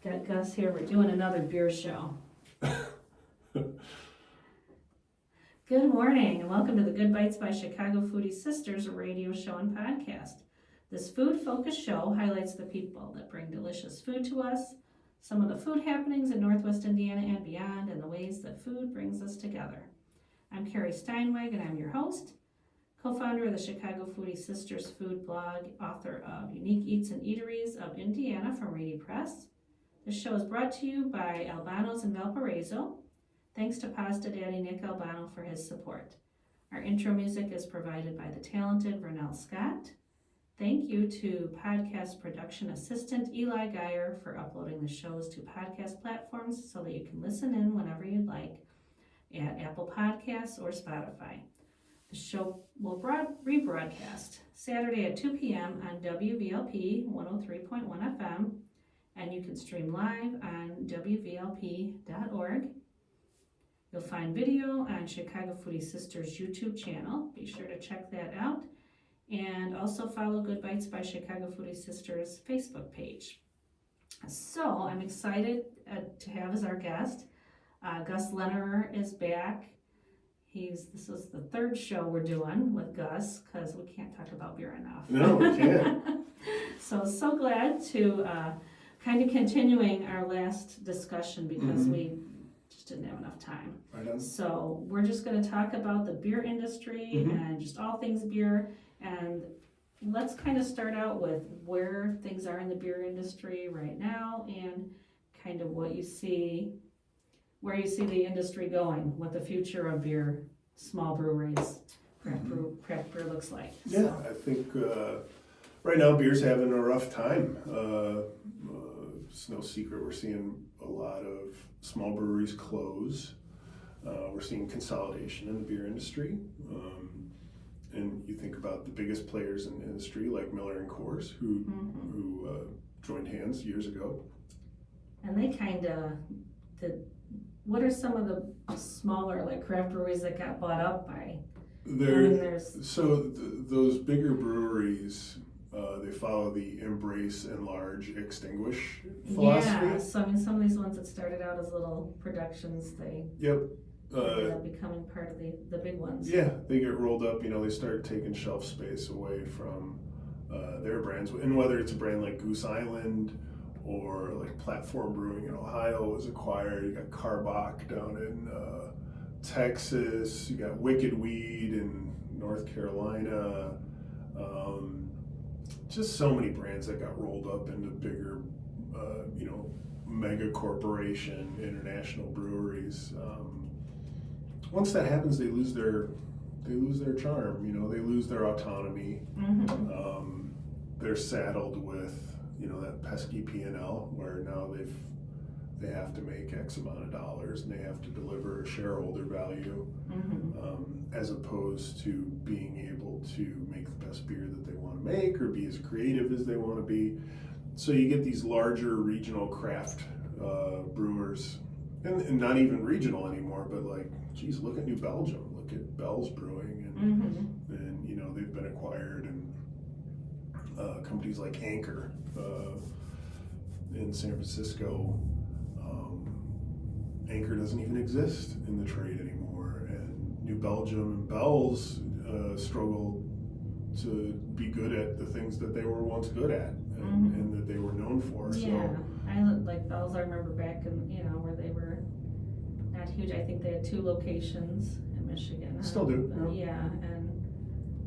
Got Gus here. We're doing another beer show. Good morning and welcome to the Good Bytes by Chicago Foodie Sisters radio show and podcast. This food-focused show highlights the people that bring delicious food to us, some of the food happenings in Northwest Indiana and beyond, and the ways that food brings us together. I'm Carrie Steinweg and I'm your host, co-founder of the Chicago Foodie Sisters food blog, author of Unique Eats and Eateries of Indiana from Reedy Press. This show is brought to you by Albano's in Valparaiso. Thanks to Pasta Daddy Nick Albano for his support. Our intro music is provided by the talented Vernell Scott. Thank you to podcast production assistant Eli Geyer for uploading the shows to podcast platforms so that you can listen in whenever you'd like at Apple Podcasts or Spotify. The show will rebroadcast Saturday at 2 p.m. on WVLP 103.1 FM, and you can stream live on WVLP.org. You'll find video on Chicago Foodie Sisters YouTube channel. Be sure to check that out. And also follow Good Bytes by Chicago Foodie Sisters Facebook page. So I'm excited to have as our guest, Gus Lehnerer is back. This is the third show we're doing with Gus because we can't talk about beer enough. No, we can't. So glad to kind of continuing our last discussion because we just didn't have enough time. Right on. So we're just going to talk about the beer industry and just all things beer. And let's kind of start out with where things are in the beer industry right now and kind of what you see, where you see the industry going, what the future of beer, small breweries, craft beer looks like. Yeah, So. I think right now beer's having a rough time. It's no secret we're seeing a lot of small breweries close. We're seeing consolidation in the beer industry. And you think about the biggest players in the industry like Miller and Coors who joined hands years ago. And they kind of did. What are some of the smaller like craft breweries that got bought up by? Those bigger breweries, they follow the embrace, enlarge, extinguish philosophy. Yeah, so I mean some of these ones that started out as little productions, they ended up becoming part of the big ones. Yeah, they get rolled up, they start taking shelf space away from their brands. And whether it's a brand like Goose Island or like Platform Brewing in Ohio was acquired, you got Karbach down in Texas, you got Wicked Weed in North Carolina, just so many brands that got rolled up into bigger, mega corporation, international breweries. Once that happens, they lose their charm. They lose their autonomy. They're saddled with that pesky P&L where now they have to make X amount of dollars and they have to deliver a shareholder value, as opposed to being able to make the best beer that they want to make or be as creative as they want to be. So you get these larger regional craft brewers, and not even regional anymore, but like, geez, look at New Belgium, look at Bell's Brewing, and they've been acquired, and companies like Anchor in San Francisco. Anchor doesn't even exist in the trade anymore, and New Belgium and Bell's struggle to be good at the things that they were once good at and that they were known for. Yeah, I like Bell's. I remember back in where they were not huge. I think they had 2 locations in Michigan. Still do.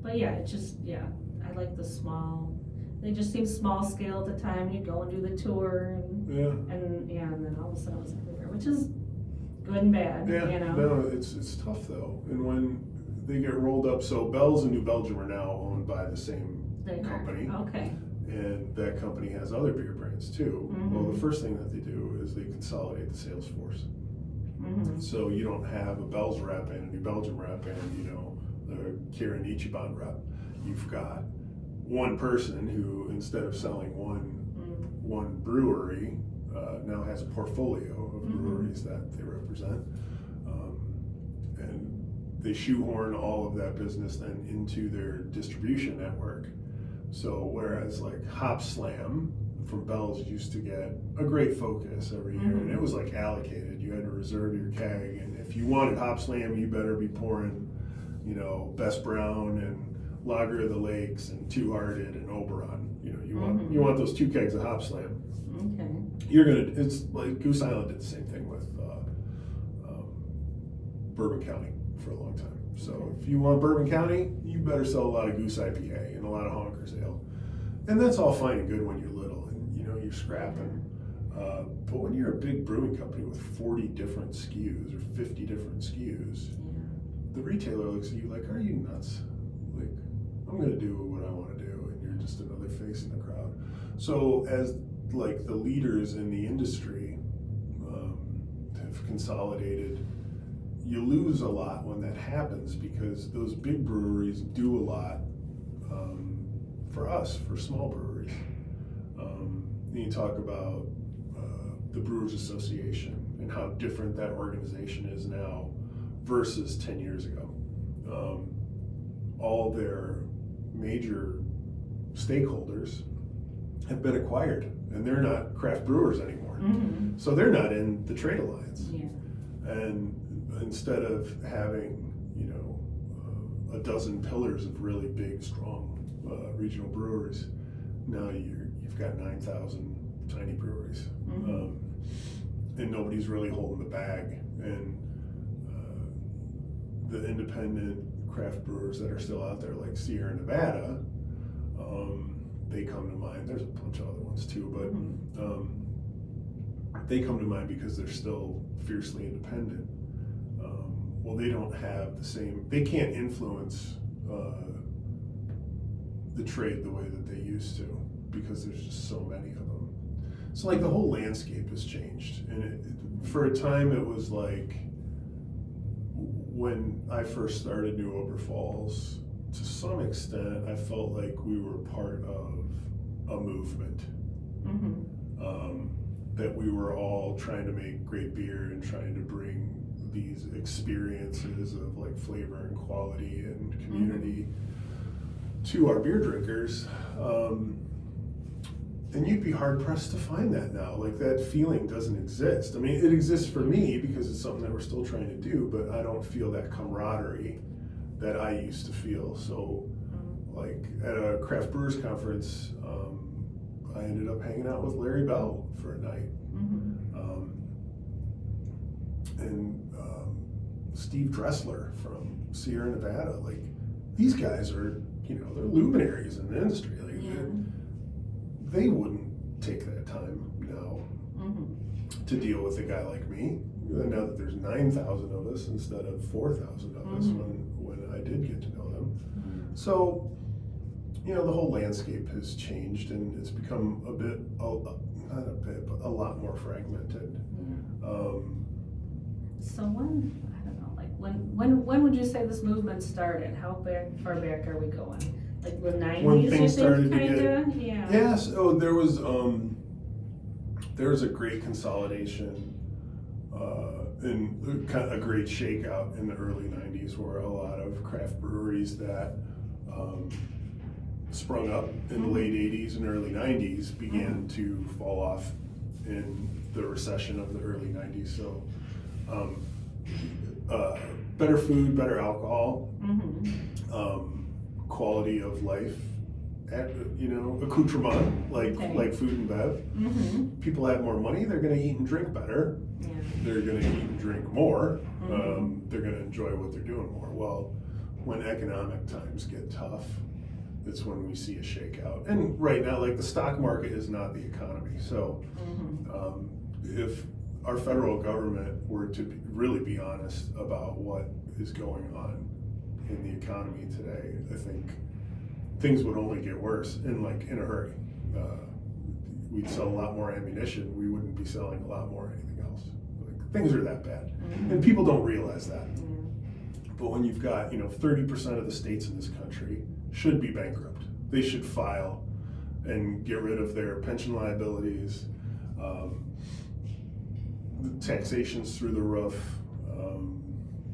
I like the small. They just seemed small scale at the time. You'd go and do the tour, and then all of a sudden it was everywhere, which is good and bad. No, it's tough though, and when they get rolled up, so Bell's and New Belgium are now owned by the same company. Okay. And that company has other beer brands too. Well, the first thing that they do is they consolidate the sales force. So you don't have a Bell's rep and a New Belgium rep and a Kieran Ichiban rep. You've got one person who, instead of selling one brewery, now has a portfolio of breweries that they represent, and they shoehorn all of that business then into their distribution network. So whereas like Hop Slam, from Bell's used to get a great focus every year, and it was like allocated. You had to reserve your keg, and if you wanted Hop Slam, you better be pouring, Best Brown and Lager of the Lakes and Two Hearted and Oberon. You want those 2 kegs of Hop Slam. Okay. It's like Goose Island did the same thing with Bourbon County for a long time. So if you want Bourbon County, you better sell a lot of Goose IPA and a lot of Honkers Ale. And that's all fine and good when you're little and you're scrapping. But when you're a big brewing company with 40 different SKUs or 50 different SKUs, the retailer looks at you like, are you nuts? Like, I'm going to do what I want to do, and you're just another face in the crowd. So as like the leaders in the industry have consolidated, you lose a lot when that happens, because those big breweries do a lot for us, for small breweries. You talk about the Brewers Association and how different that organization is now versus 10 years ago. All their major stakeholders have been acquired, and they're not craft brewers anymore. So they're not in the trade alliance. And instead of having, a dozen pillars of really big, strong regional breweries, now you've got 9,000 tiny breweries. And nobody's really holding the bag. And the independent craft brewers that are still out there, like Sierra Nevada, they come to mind. There's a bunch of other ones too, but they come to mind because they're still fiercely independent. Well, they don't have the same, they can't influence the trade the way that they used to, because there's just so many of them. So like the whole landscape has changed. And for a time it was like, when I first started New Oberpfalz, to some extent I felt like we were part of a movement. That we were all trying to make great beer and trying to bring these experiences of like flavor and quality and community to our beer drinkers. And you'd be hard pressed to find that now. Like, that feeling doesn't exist. I mean, it exists for me because it's something that we're still trying to do, but I don't feel that camaraderie that I used to feel. So like at a craft brewers conference, I ended up hanging out with Larry Bell for a night. And Steve Dressler from Sierra Nevada. Like, these guys are, they're luminaries in the industry. Like, they wouldn't take that time now to deal with a guy like me. Now that there's 9,000 of us instead of 4,000 of us when I did get to know them. So, the whole landscape has changed, and it's become not a bit, but a lot more fragmented. So when would you say this movement started? How far back are we going? Like the 90s, when things started to kinda? get, yes. Oh, there was a great consolidation and kind of a great shakeout in the early 90s, where a lot of craft breweries that sprung up in the late 80s and early 90s began to fall off in the recession of the early 90s. So better food, better alcohol, quality of life, accoutrement, like food and bev. People have more money, they're going to eat and drink better. They're going to eat and drink more. They're going to enjoy what they're doing more. Well, when economic times get tough, it's when we see a shakeout. And right now, like, the stock market is not the economy. So if our federal government were to really be honest about what is going on in the economy today, I think things would only get worse in a hurry. We'd sell a lot more ammunition. We wouldn't be selling a lot more anything else. Like, things are that bad, and people don't realize that. But when you've got 30% of the states in this country should be bankrupt. They should file and get rid of their pension liabilities. The taxation's through the roof.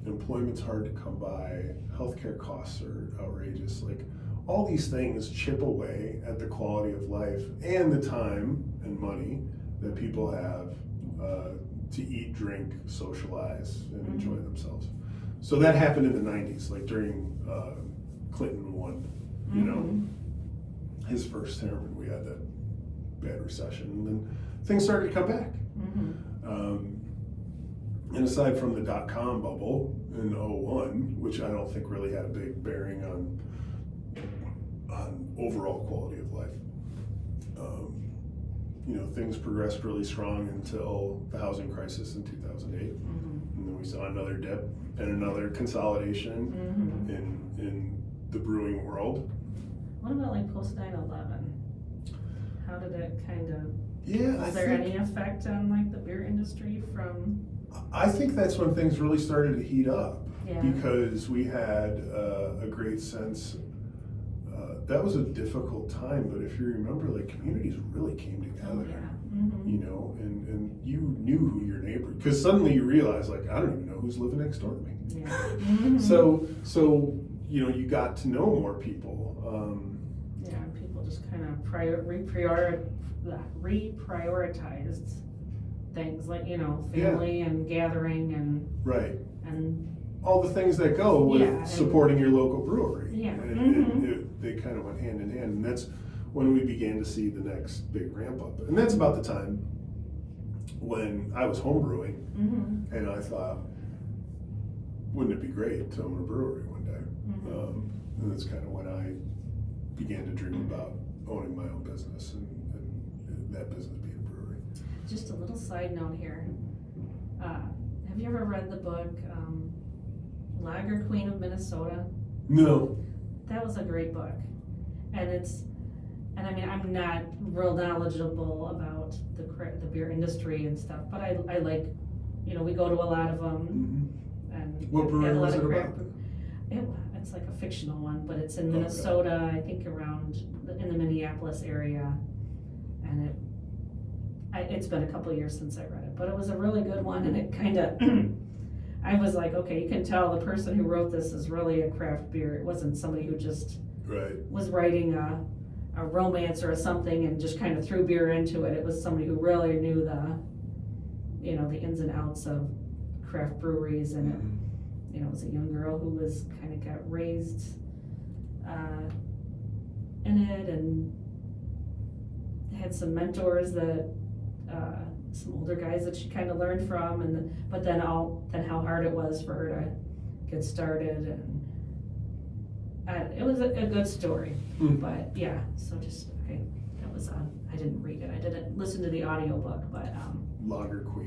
Employment's hard to come by. Healthcare costs are outrageous. Like, all these things chip away at the quality of life and the time and money that people have to eat, drink, socialize, and enjoy themselves. So that happened in the 90s, like during Clinton won, you know, his first term, and we had that bad recession, and then things started to come back. And aside from the dot-com bubble in '01, which I don't think really had a big bearing on overall quality of life, you know, things progressed really strong until the housing crisis in 2008, and then we saw another dip and another consolidation in the brewing world. What about like post 9/11? How did it kind of? Yeah, Was there any effect on like the beer industry from? I think that's when things really started to heat up, Yeah. because we had a great sense. That was a difficult time, but if you remember, like, communities really came together. Oh, yeah. You know, and you knew who your neighbor, because suddenly you realize, like, I don't even know who's living next door to me. Yeah. So you know, you got to know more people. Yeah, people just kind of reprioritized things like, you know, family and gathering and Right. and All the things that go with Yeah, and- supporting your local brewery. Yeah. And they kind of went hand in hand, and that's when we began to see the next big ramp up. And that's about the time when I was home brewing, and I thought, wouldn't it be great to own a brewery one day? And that's kind of when I began to dream about owning my own business, and that business being a brewery. Just a little side note here. Have you ever read the book Lager Queen of Minnesota? No. That was a great book, and I mean, I'm not real knowledgeable about the beer industry and stuff, but I like, you know, we go to a lot of them, and What brewery have a lot was of it craft about? It's like a fictional one, but it's in Okay. Minnesota, I think in the Minneapolis area, and it's been a couple years since I read it, but it was a really good one, and it kind of, I was like, okay, you can tell the person who wrote this is really a craft beer. It wasn't somebody who just was writing a romance or something and just kind of threw beer into it. It was somebody who really knew the ins and outs of craft breweries, and it was a young girl who was kind of got raised in it, and had some mentors that some older guys that she kind of learned from, but then how hard it was for her to get started, and it was a good story. But yeah, so I didn't read it. I didn't listen to the audiobook, but Lager Queen.